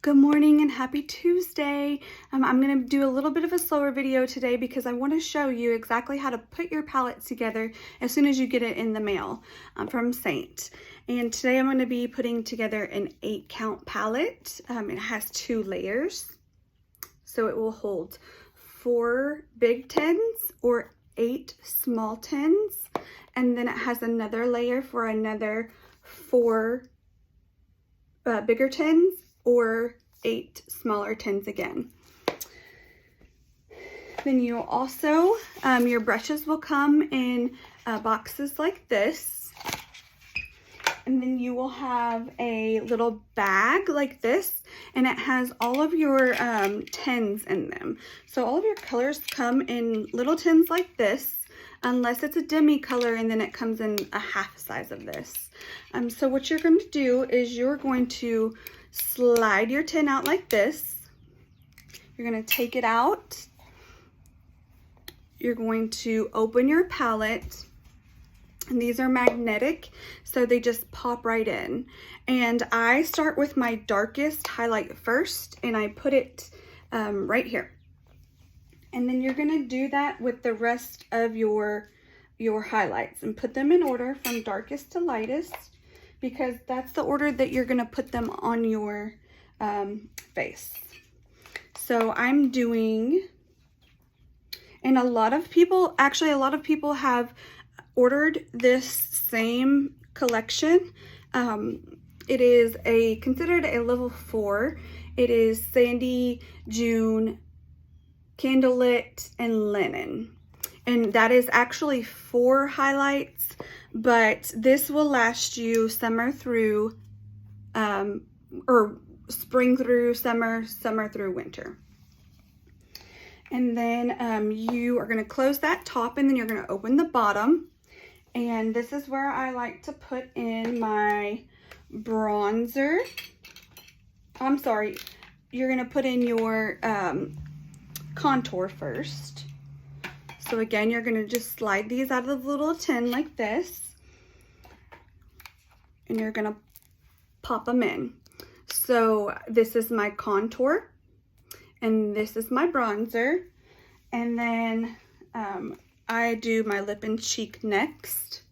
Good morning and happy Tuesday. I'm going to do a little bit of a slower video today because I want to show you exactly how to put your palette together as soon as you get it in the mail from Seint. And today I'm going to be putting together an 8-count palette. It has 2 layers, so it will hold 4 big tins or 8 small tins, and then it has another layer for another 4 bigger tins or 8 smaller tins again. Then you also, your brushes will come in boxes like this. And then you will have a little bag like this, and it has all of your tins in them. So all of your colors come in little tins like this, unless it's a demi color, and then it comes in a half size of this. So what you're going to do is you're going to slide your tin out like this. You're going to take it out. You're going to open your palette. And these are magnetic, so they just pop right in. And I start with my darkest highlight first, and I put it right here. And then you're gonna do that with the rest of your highlights and put them in order from darkest to lightest, because that's the order that you're gonna put them on your face. So I'm doing, and a lot of people have ordered this same collection. It is considered a level 4. It is Sandy, June, Candlelit, and Linen. And that is actually 4 highlights, but this will last you summer through, or spring through summer, summer through winter. And then you are gonna close that top, and then you're gonna open the bottom. And this is where I like to put in my bronzer. I'm sorry, you're gonna put in your contour first. So again, you're gonna just slide these out of the little tin like this, and you're gonna pop them in. So this is my contour, and this is my bronzer, and then I do my lip and cheek next.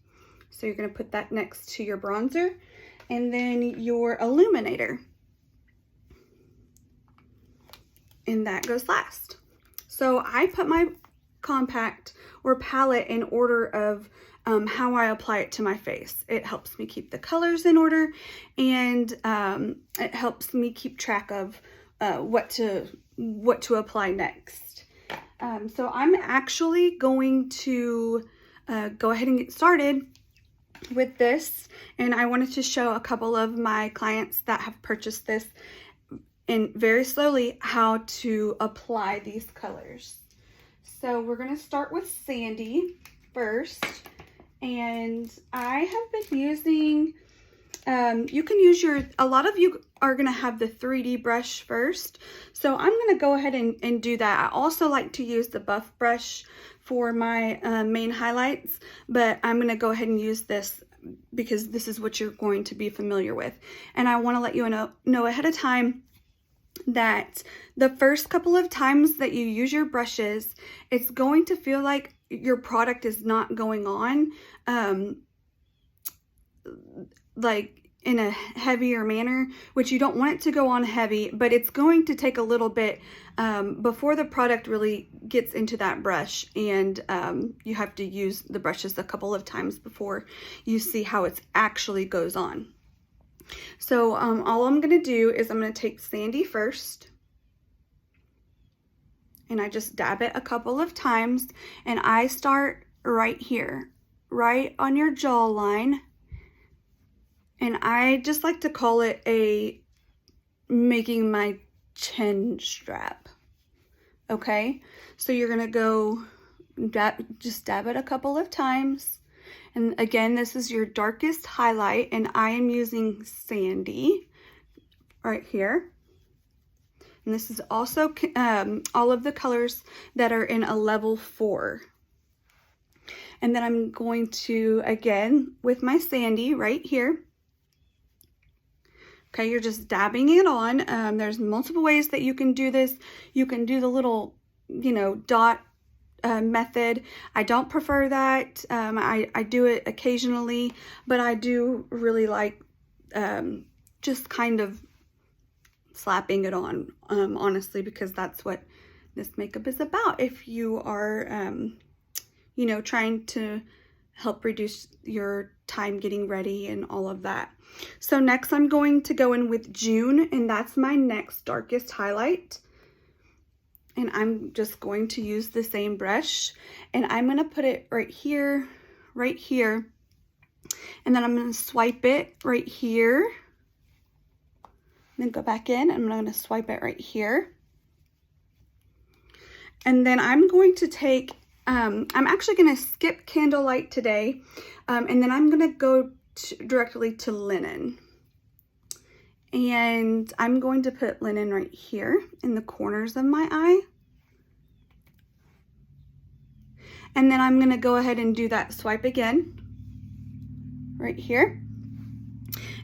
So you're gonna put that next to your bronzer, and then your illuminator, and that goes last. So I put my compact or palette in order of how I apply it to my face. It helps me keep the colors in order, and it helps me keep track of what to apply next. So I'm actually going to go ahead and get started with this, and I wanted to show a couple of my clients that have purchased this, and very slowly how to apply these colors. So we're going to start with Sandy first, and I have been using, you can use a lot of you are going to have the 3D brush first, so I'm going to go ahead and do that. I also like to use the buff brush for my main highlights, but I'm going to go ahead and use this because this is what you're going to be familiar with. And I want to let you know ahead of time that the first couple of times that you use your brushes, it's going to feel like your product is not going on like in a heavier manner, which you don't want it to go on heavy, but it's going to take a little bit before the product really gets into that brush, and you have to use the brushes a couple of times before you see how it actually goes on. So all I'm going to do is I'm going to take Sandy first, and I just dab it a couple of times, and I start right here, right on your jawline. And I just like to call it making my chin strap. Okay, so you're gonna go just dab it a couple of times. And again, this is your darkest highlight, and I am using Sandy right here. And this is also all of the colors that are in a level 4. And then I'm going to, again, with my Sandy right here, Okay, you're just dabbing it on. There's multiple ways that you can do this. You can do the little, you know, dot method. I don't prefer that. I do it occasionally, but I do really like just kind of slapping it on, honestly, because that's what this makeup is about. If you are, you know, trying to help reduce your time getting ready and all of that. So next I'm going to go in with June, and that's my next darkest highlight. And I'm just going to use the same brush, and I'm going to put it right here, and then I'm going to swipe it right here. Then go back in, and I'm going to swipe it right here. And then I'm going to take, I'm actually going to skip Candlelight today, and then I'm going to go directly to Linen. And I'm going to put Linen right here in the corners of my eye. And then I'm going to go ahead and do that swipe again, right here.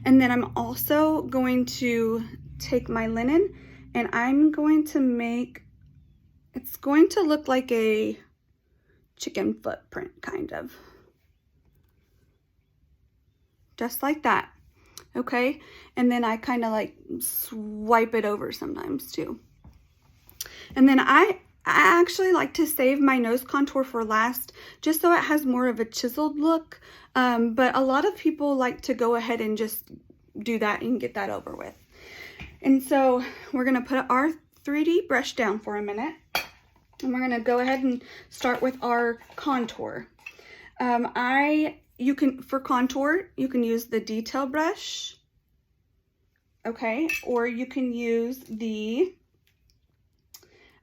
And then I'm also going to take my Linen, and I'm going to make, it's going to look like a chicken footprint, kind of. Just like that. Okay, and then I kind of like swipe it over sometimes too. And then I actually like to save my nose contour for last, just so it has more of a chiseled look. But a lot of people like to go ahead and just do that and get that over with. And so we're gonna put our 3D brush down for a minute, and we're gonna go ahead and start with our contour. For contour, you can use the detail brush, okay, or you can use the,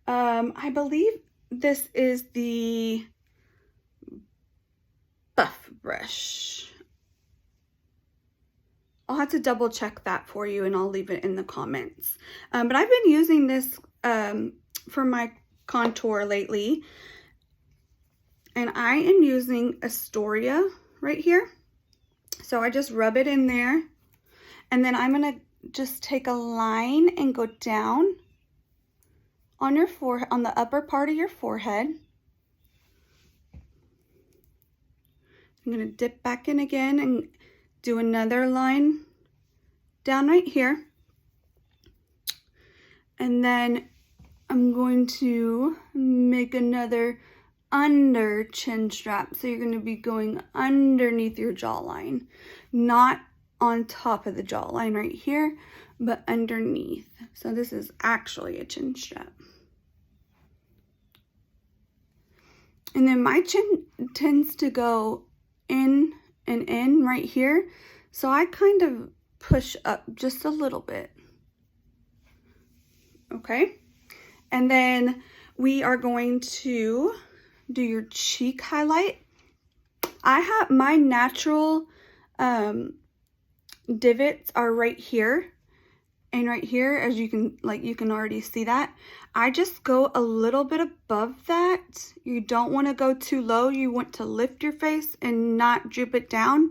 I believe this is the buff brush. I'll have to double check that for you, and I'll leave it in the comments. But I've been using this for my contour lately, and I am using Astoria right here. So I just rub it in there, and then I'm gonna just take a line and go down on your forehead, on the upper part of your forehead. I'm gonna dip back in again and do another line down right here. And then I'm going to make another under chin strap. So you're going to be going underneath your jawline, not on top of the jawline right here, but underneath. So this is actually a chin strap. And then my chin tends to go in and in right here, so I kind of push up just a little bit. Okay, and then we are going to do your cheek highlight. I have my natural divots are right here and right here, as you can already see that. I just go a little bit above that. You don't want to go too low. You want to lift your face and not droop it down.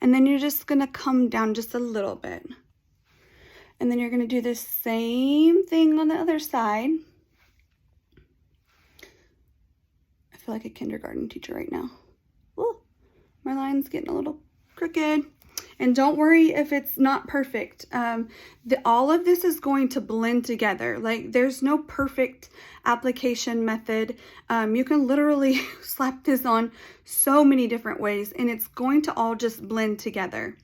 And then you're just going to come down just a little bit. And then you're going to do the same thing on the other side. I feel like a kindergarten teacher right now. Ooh, my line's getting a little crooked. And don't worry if it's not perfect. All of this is going to blend together. Like, there's no perfect application method. You can literally slap this on so many different ways, and it's going to all just blend together.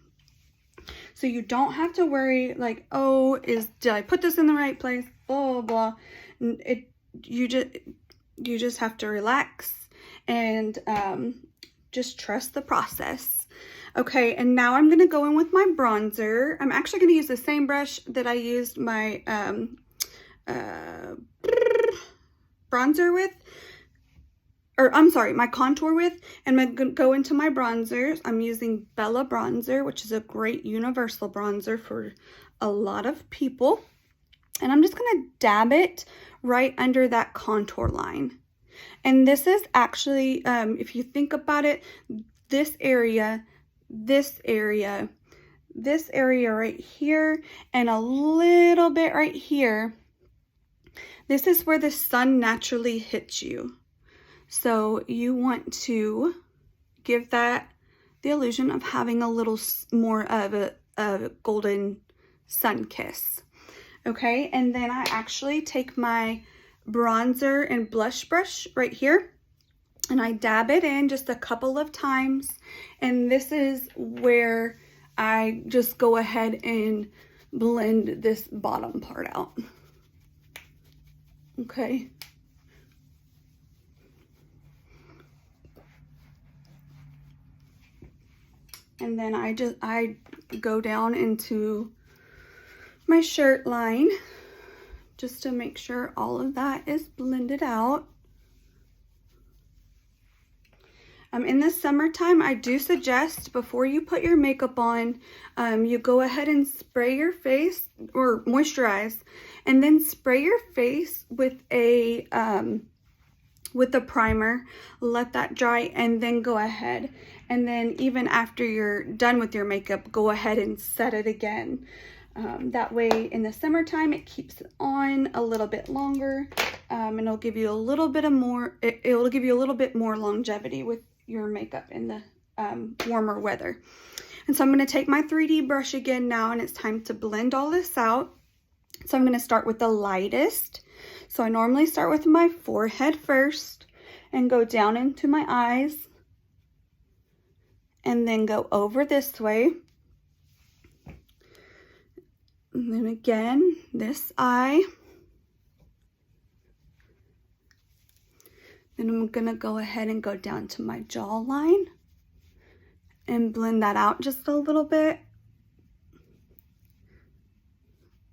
So you don't have to worry like, oh, did I put this in the right place? Blah, blah, blah. You just have to relax and just trust the process. Okay, and now I'm going to go in with my bronzer. I'm actually going to use the same brush that I used my bronzer with. Or, I'm sorry, my contour with. And I'm going to go into my bronzers. I'm using Bella Bronzer, which is a great universal bronzer for a lot of people. And I'm just going to dab it right under that contour line. And this is actually, if you think about it, this area, this area right here and a little bit right here, this is where the sun naturally hits you. So you want to give that the illusion of having a little more of a golden sun kiss. Okay, and then I actually take my bronzer and blush brush right here and I dab it in just a couple of times, and this is where I just go ahead and blend this bottom part out. Okay. And then I go down into my shirt line just to make sure all of that is blended out. In the summertime, I do suggest before you put your makeup on, you go ahead and spray your face or moisturize, and then spray your face with a primer, let that dry, and then go ahead. And then even after you're done with your makeup, go ahead and set it again. That way in the summertime, it keeps it on a little bit longer, and it'll give you a little bit of more, it'll give you a little bit more longevity with your makeup in the warmer weather. And so I'm going to take my 3D brush again now, and it's time to blend all this out. So I'm going to start with the lightest. So I normally start with my forehead first and go down into my eyes and then go over this way. And then again, this eye. Then I'm going to go ahead and go down to my jawline and blend that out just a little bit.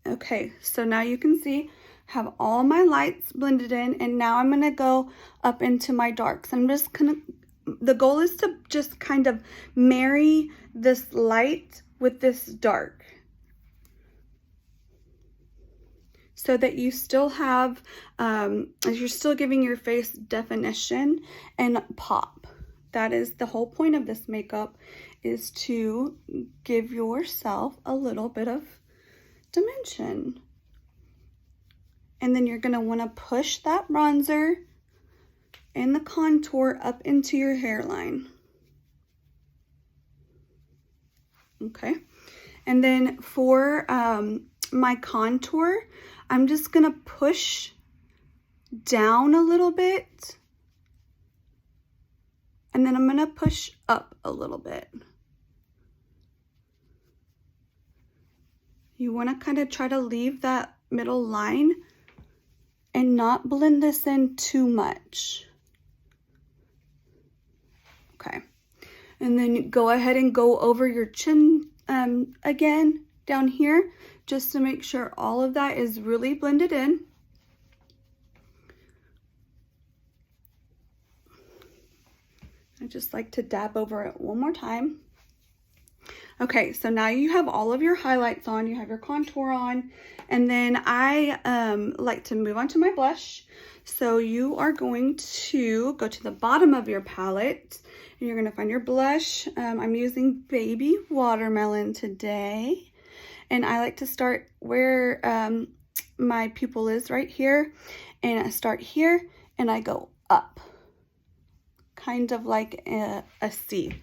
Okay, so now you can see I have all my lights blended in, and now I'm going to go up into my darks. I'm just going to, the goal is to just kind of marry this light with this dark, so that you still have, you're still giving your face definition and pop. That is the whole point of this makeup, is to give yourself a little bit of dimension. And then you're gonna wanna push that bronzer and the contour up into your hairline. Okay, and then for my contour, I'm just gonna push down a little bit, and then I'm gonna push up a little bit. You wanna kind of try to leave that middle line and not blend this in too much. Okay, and then go ahead and go over your chin again down here, just to make sure all of that is really blended in. I just like to dab over it one more time. Okay, so now you have all of your highlights on, you have your contour on, and then I like to move on to my blush. So you are going to go to the bottom of your palette, and you're gonna find your blush. I'm using Baby Watermelon today. And I like to start where my pupil is, right here. And I start here and I go up, kind of like a C.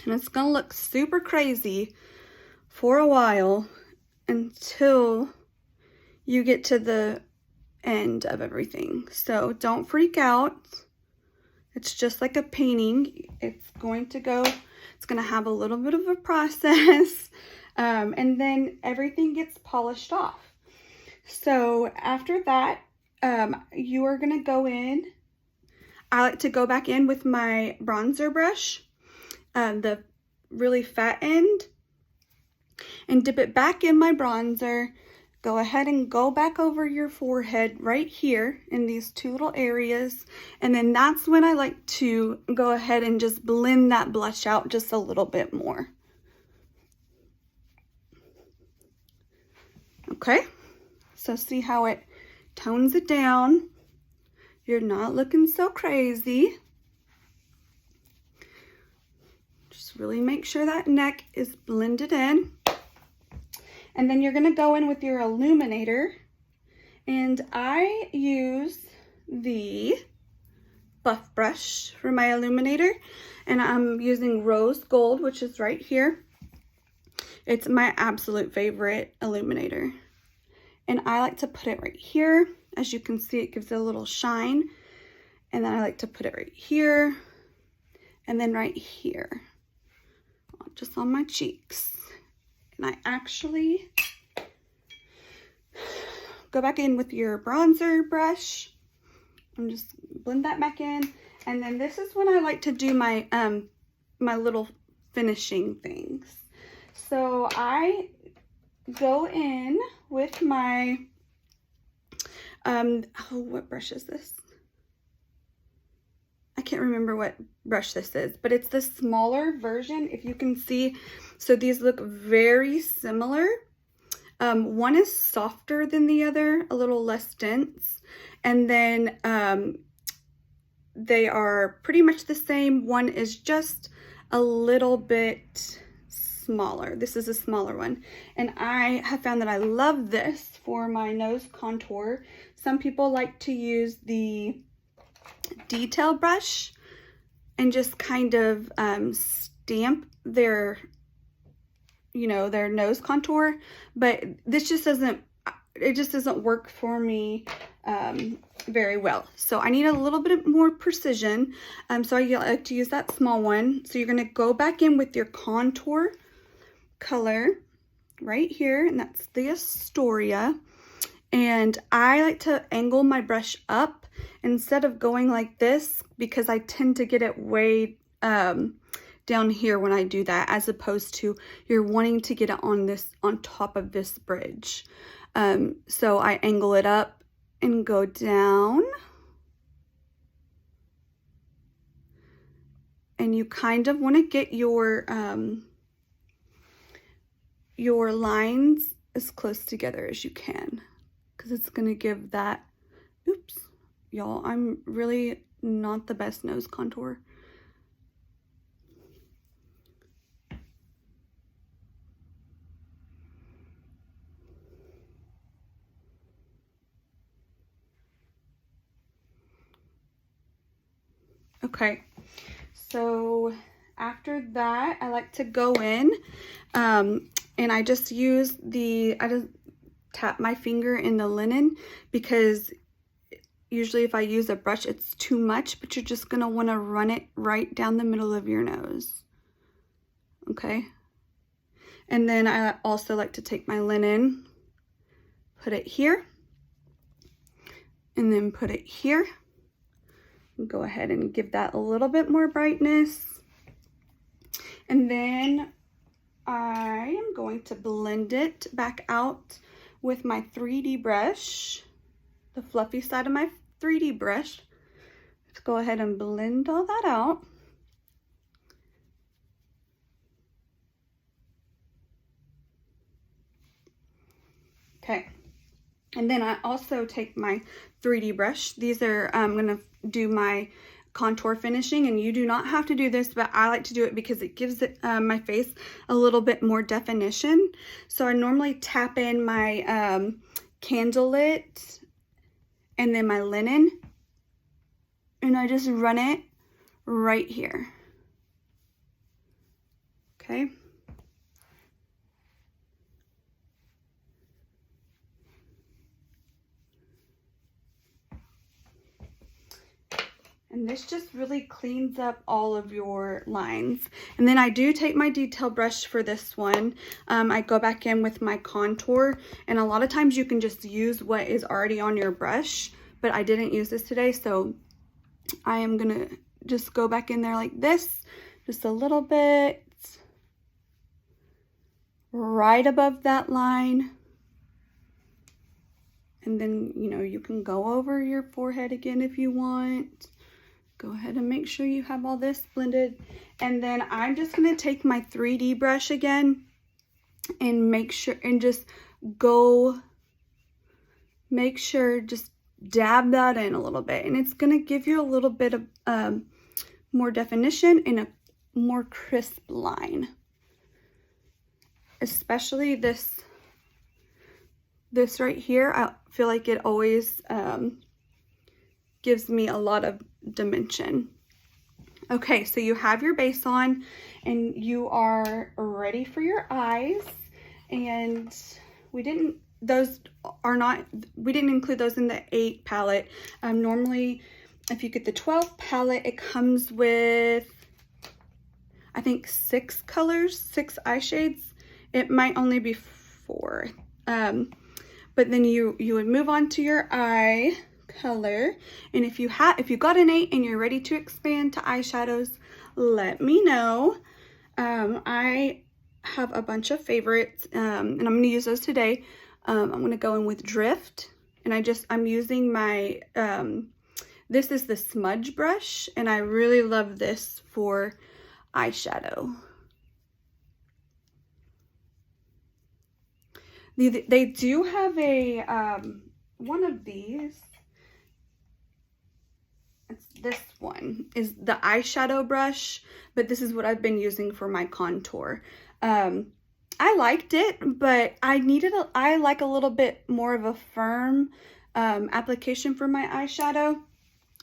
And it's gonna look super crazy for a while until you get to the end of everything. So don't freak out. It's just like a painting. It's going to have a little bit of a process. And then everything gets polished off. So after that, you are gonna go in. I like to go back in with my bronzer brush, the really fat end, and dip it back in my bronzer. Go ahead and go back over your forehead right here in these two little areas. And then that's when I like to go ahead and just blend that blush out just a little bit more. Okay, so see how it tones it down. You're not looking so crazy. Just Just really make sure that neck is blended in. And then you're going to go in with your illuminator. And I use the buff brush for my illuminator. And I'm using rose gold, which is right here. It's my absolute favorite illuminator. And I like to put it right here. As you can see, it gives it a little shine. And then I like to put it right here. And then right here. Just on my cheeks. And I actually go back in with your bronzer brush and just blend that back in. And then this is when I like to do my my little finishing things. So I go in with my what brush is this? I can't remember what brush this is, but it's the smaller version, if you can see. So these look very similar. One is softer than the other, a little less dense. And then they are pretty much the same. One is just a little bit smaller. This is a smaller one. And I have found that I love this for my nose contour. Some people like to use the detail brush and just kind of stamp their, you know, their nose contour, but this just doesn't, it just doesn't work for me very well. So I need a little bit more precision. So I like to use that small one. So you're going to go back in with your contour color right here, and that's the Astoria. And I like to angle my brush up instead of going like this, because I tend to get it way down here when I do that, as opposed to you're wanting to get it on this, on top of this bridge. So I angle it up and go down. And you kind of want to get your lines as close together as you can, because it's going to give that, oops, y'all, I'm really not the best nose contour. Okay, so after that, I like to go in and I just use I just tap my finger in the linen, because usually if I use a brush, it's too much, but you're just gonna wanna run it right down the middle of your nose, okay? And then I also like to take my linen, put it here, and then put it here. Go ahead and give that a little bit more brightness. And then I am going to blend it back out with my 3D brush, the fluffy side of my 3D brush. Let's go ahead and blend all that out. Okay. And then I also take my 3D brush. These are, I'm going to do my contour finishing, and you do not have to do this, but I like to do it because it gives it, my face a little bit more definition. So I normally tap in my candlelit and then my linen, and I just run it right here. Okay. And this just really cleans up all of your lines. And then I do take my detail brush for this one. I go back in with my contour, and a lot of times you can just use what is already on your brush, but I didn't use this today, so I am gonna just go back in there like this, just a little bit, right above that line. And then, you know, you can go over your forehead again if you want. Go ahead and make sure you have all this blended. And then I'm just going to take my 3D brush again and make sure, and just go, make sure, just dab that in a little bit. And it's going to give you a little bit of more definition and a more crisp line. Especially this right here, I feel like it always gives me a lot of dimension. Okay, so you have your base on and you are ready for your eyes. And we didn't include those in the 8 palette. Normally, if you get the 12 palette, it comes with, I think, 6 colors, 6 eye shades. It might only be 4. But then you would move on to your eye color. And if you got an 8 and you're ready to expand to eyeshadows, let me know. I have a bunch of favorites, and I'm going to use those today. I'm going to go in with Drift, and I'm using my, this is the smudge brush, and I really love this for eyeshadow. They do have a, one of these. This one is the eyeshadow brush, but this is what I've been using for my contour. I liked it, but I like a little bit more of a firm application for my eyeshadow.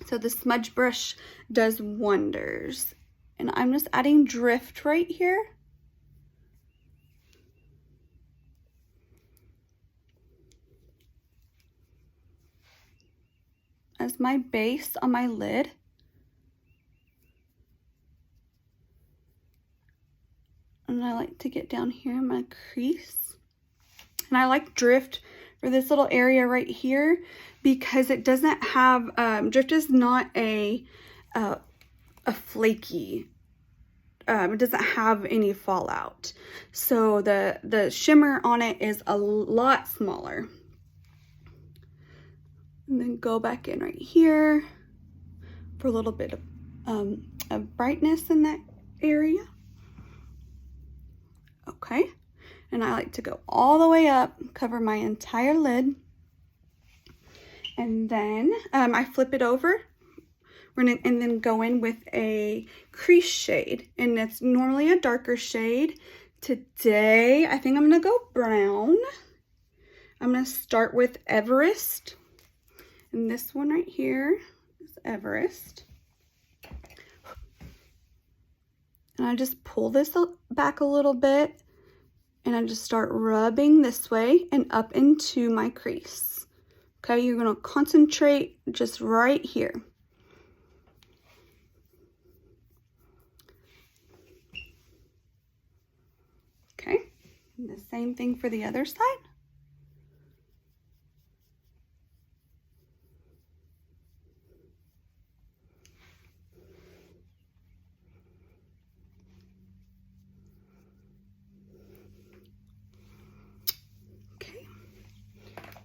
So the smudge brush does wonders. And I'm just adding Drift right here. As my base on my lid. And I like to get down here in my crease. And I like Drift for this little area right here because it doesn't have, Drift is not a flaky, it doesn't have any fallout. So the shimmer on it is a lot smaller. And then go back in right here for a little bit of brightness in that area. Okay, and I like to go all the way up, cover my entire lid, and then I flip it over, and then go in with a crease shade, and it's normally a darker shade. Today, I think I'm gonna go brown. I'm gonna start with Everest, and this one right here is Everest. And I just pull this back a little bit, and I just start rubbing this way and up into my crease. Okay, you're gonna concentrate just right here. Okay, and the same thing for the other side.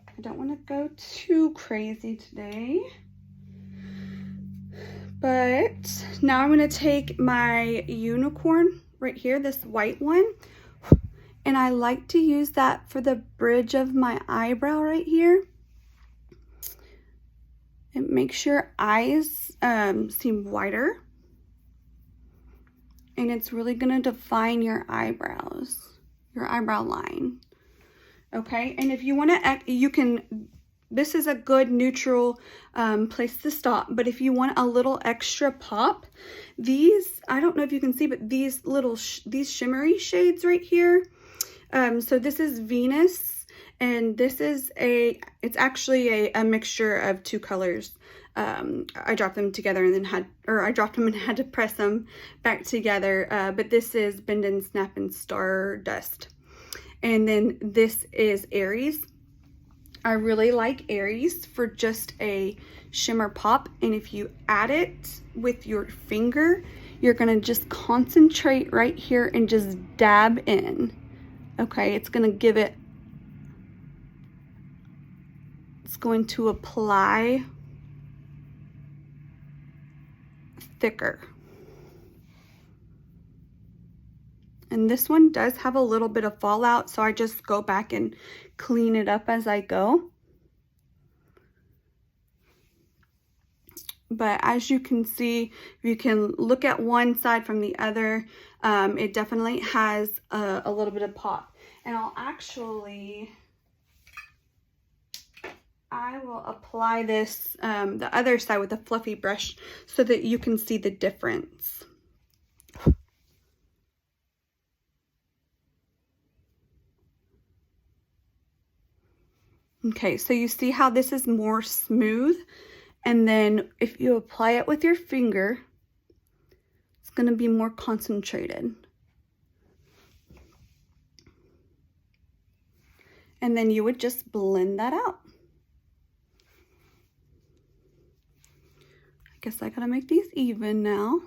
I don't want to go too crazy today, but now I'm going to take my unicorn right here, this white one, and I like to use that for the bridge of my eyebrow right here. It makes your eyes seem wider, and it's really going to define your eyebrows, your eyebrow line. Okay, and if you want to, you can, this is a good neutral place to stop, but if you want a little extra pop, these, I don't know if you can see, but these little, these shimmery shades right here, so this is Venus, and this is it's actually a mixture of 2 colors. I dropped them together and then I dropped them and had to press them back together, but this is Bend and Snap and Stardust. And then this is Aries. I really like Aries for just a shimmer pop. And if you add it with your finger, you're gonna just concentrate right here and just dab in. Okay, it's gonna give it, it's going to apply thicker. And this one does have a little bit of fallout, so I just go back and clean it up as I go. But as you can see, if you can look at one side from the other, it definitely has a little bit of pop. And I will apply this, the other side with a fluffy brush so that you can see the difference. Okay, so you see how this is more smooth, and then if you apply it with your finger, it's going to be more concentrated. And then you would just blend that out. I guess I gotta make these even now.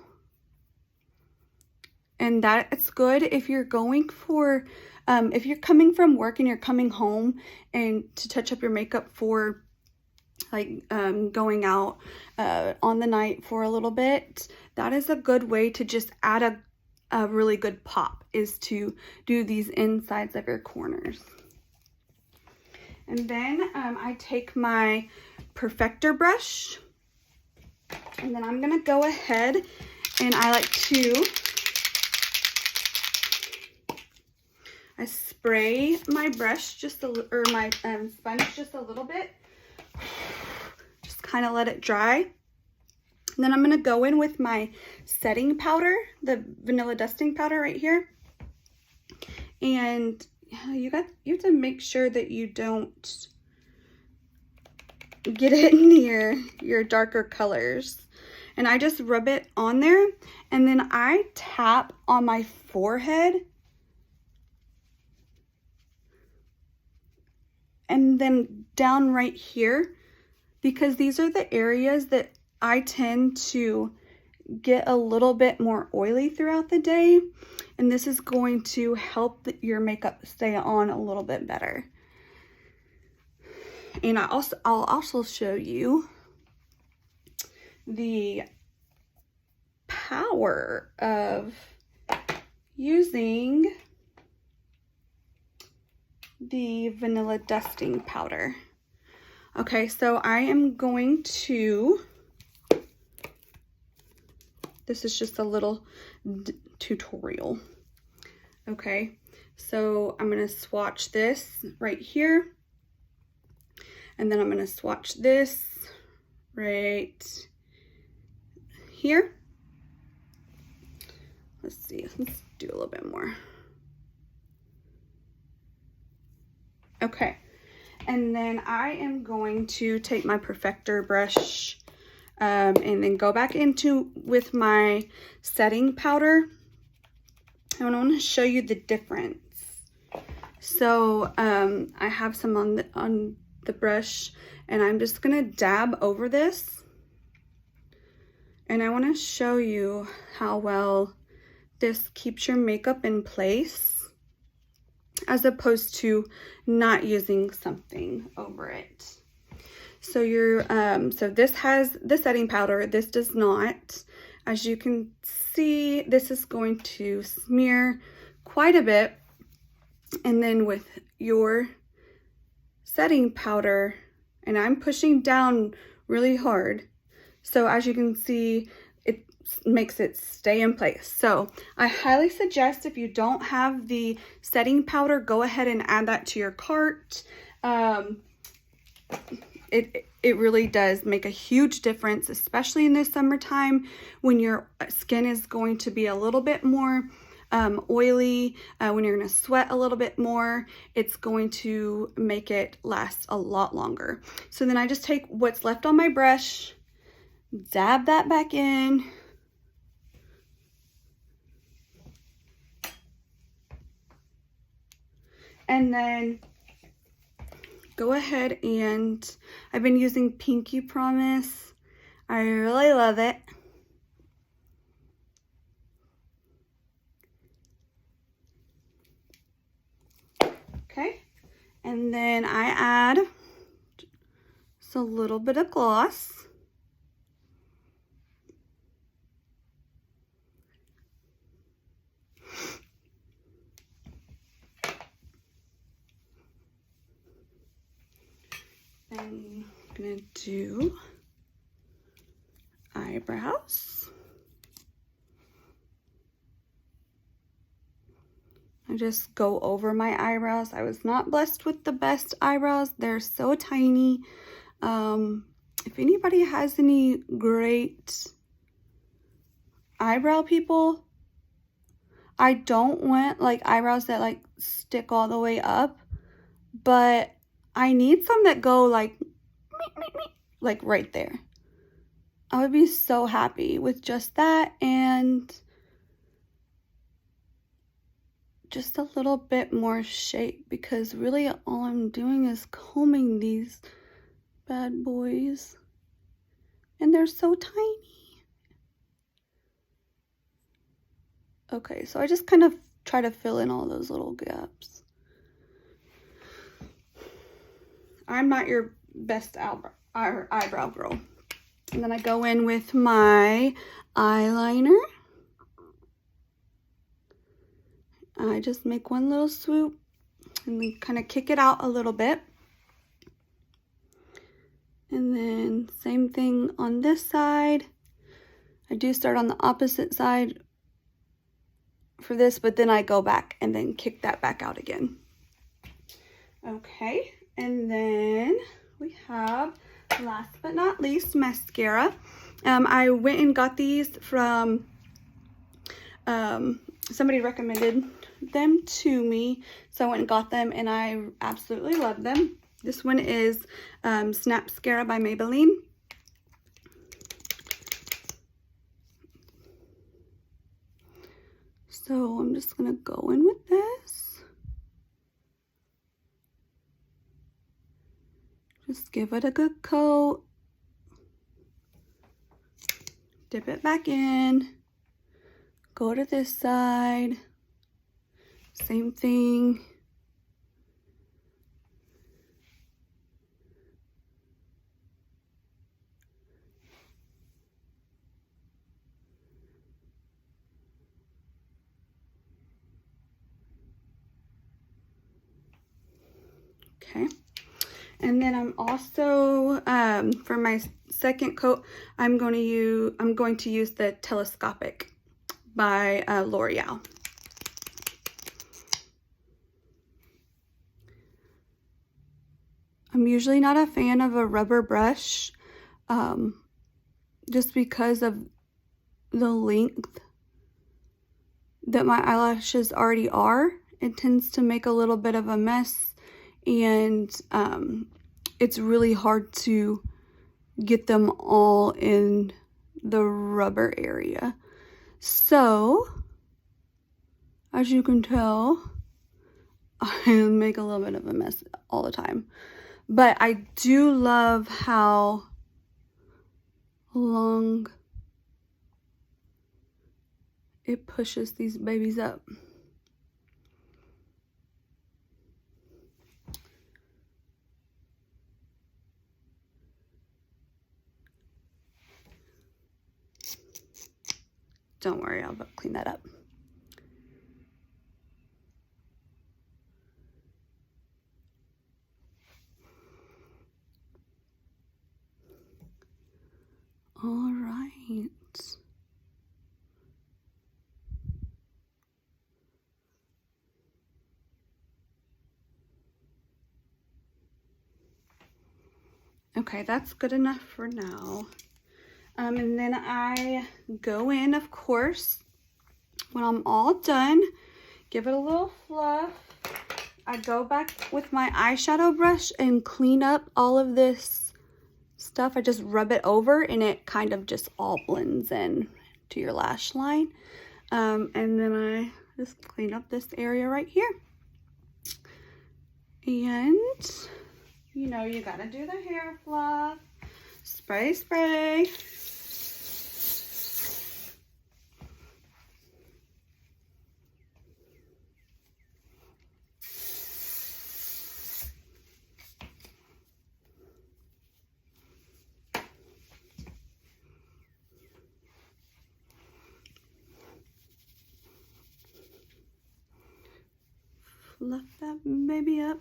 And that's good if you're going for, if you're coming from work and you're coming home and to touch up your makeup for like going out on the night for a little bit, that is a good way to just add a really good pop, is to do these insides of your corners. And then I take my perfector brush, and then I'm gonna go ahead and I like to, I spray my brush just or my sponge just a little bit, just kind of let it dry. And then I'm gonna go in with my setting powder, the vanilla dusting powder right here. And you have to make sure that you don't get it near your darker colors. And I just rub it on there, and then I tap on my forehead, and then down right here, because these are the areas that I tend to get a little bit more oily throughout the day, and this is going to help your makeup stay on a little bit better. And I'll also show you the power of using the vanilla dusting powder. Okay, so I am going to, this is just a little tutorial. Okay, so I'm going to swatch this right here, and then I'm going to swatch this right here. Let's see, let's do a little bit more. Okay, and then I am going to take my perfector brush and then go back into with my setting powder. I want to show you the difference. So I have some on the brush, and I'm just gonna dab over this, and I want to show you how well this keeps your makeup in place, as opposed to not using something over it. So so this has the setting powder, this does not. As you can see, this is going to smear quite a bit, and then with your setting powder, and I'm pushing down really hard, so as you can see, it makes it stay in place. So I highly suggest, if you don't have the setting powder, go ahead and add that to your cart. It really does make a huge difference, especially in the summertime when your skin is going to be a little bit more oily, when you're going to sweat a little bit more. It's going to make it last a lot longer. So then I just take what's left on my brush, dab that back in, and then go ahead, and I've been using Pinky Promise. I really love it. Okay, and then I add just a little bit of gloss. And I'm gonna do eyebrows. I just go over my eyebrows. I was not blessed with the best eyebrows. They're so tiny. If anybody has any great eyebrow people, I don't want like eyebrows that like stick all the way up, but I need some that go like right there. I would be so happy with just that and just a little bit more shape, because really all I'm doing is combing these bad boys and they're so tiny. Okay, so I just kind of try to fill in all those little gaps. I'm not your best eyebrow girl. And then I go in with my eyeliner. I just make one little swoop and then kind of kick it out a little bit. And then same thing on this side. I do start on the opposite side for this, but then I go back and then kick that back out again. Okay, and then we have, last but not least, mascara. I went and got these from, somebody recommended them to me, so I went and got them and I absolutely love them. This one is Snapscara by Maybelline. So I'm just gonna go in with this. Just give it a good coat. Dip it back in. Go to this side. Same thing. Okay. And then I'm also, for my second coat, I'm going to use the Telescopic by L'Oreal. I'm usually not a fan of a rubber brush, just because of the length that my eyelashes already are. It tends to make a little bit of a mess, and it's really hard to get them all in the rubber area. So, as you can tell, I make a little bit of a mess all the time. But I do love how long it pushes these babies up. Don't worry, I'll clean that up. All right. Okay, that's good enough for now. And then I go in, of course, when I'm all done, give it a little fluff. I go back with my eyeshadow brush and clean up all of this stuff. I just rub it over and it kind of just all blends in to your lash line. And then I just clean up this area right here. And you know you gotta do the hair fluff. Spray, spray. Fluff that baby up.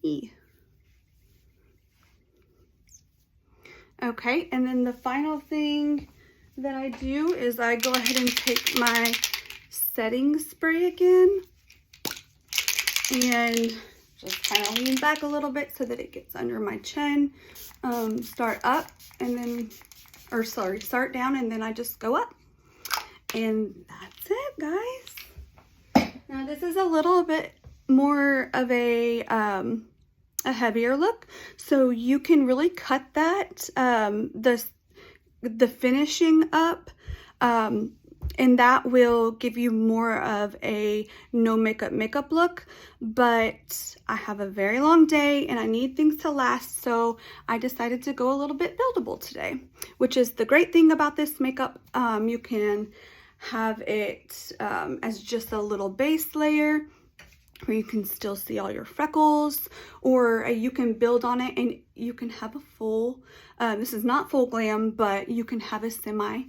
me. Okay, and then the final thing that I do is I go ahead and take my setting spray again and just kind of lean back a little bit so that it gets under my chin. Start up and then, or sorry, start down and then I just go up. And that's it, guys. Now this is a little bit more of a heavier look, so you can really cut that, the finishing up, and that will give you more of a no makeup look. But I have a very long day and I need things to last, so I decided to go a little bit buildable today, which is the great thing about this makeup. You can have it as just a little base layer where you can still see all your freckles, or you can build on it and you can have a full, this is not full glam, but you can have a semi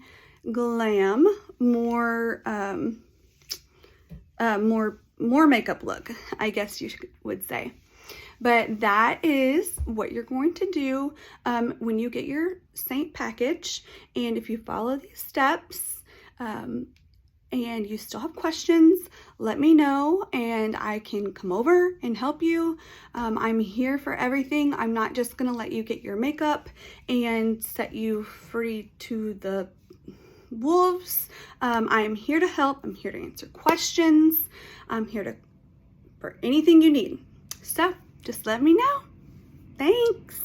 glam, more makeup look, I guess you would say. But that is what you're going to do when you get your Seint package. And if you follow these steps, and you still have questions, let me know and I can come over and help you. I'm here for everything. I'm not just gonna let you get your makeup and set you free to the wolves. I'm here to help. I'm here to answer questions. I'm here for anything you need. So just let me know. Thanks.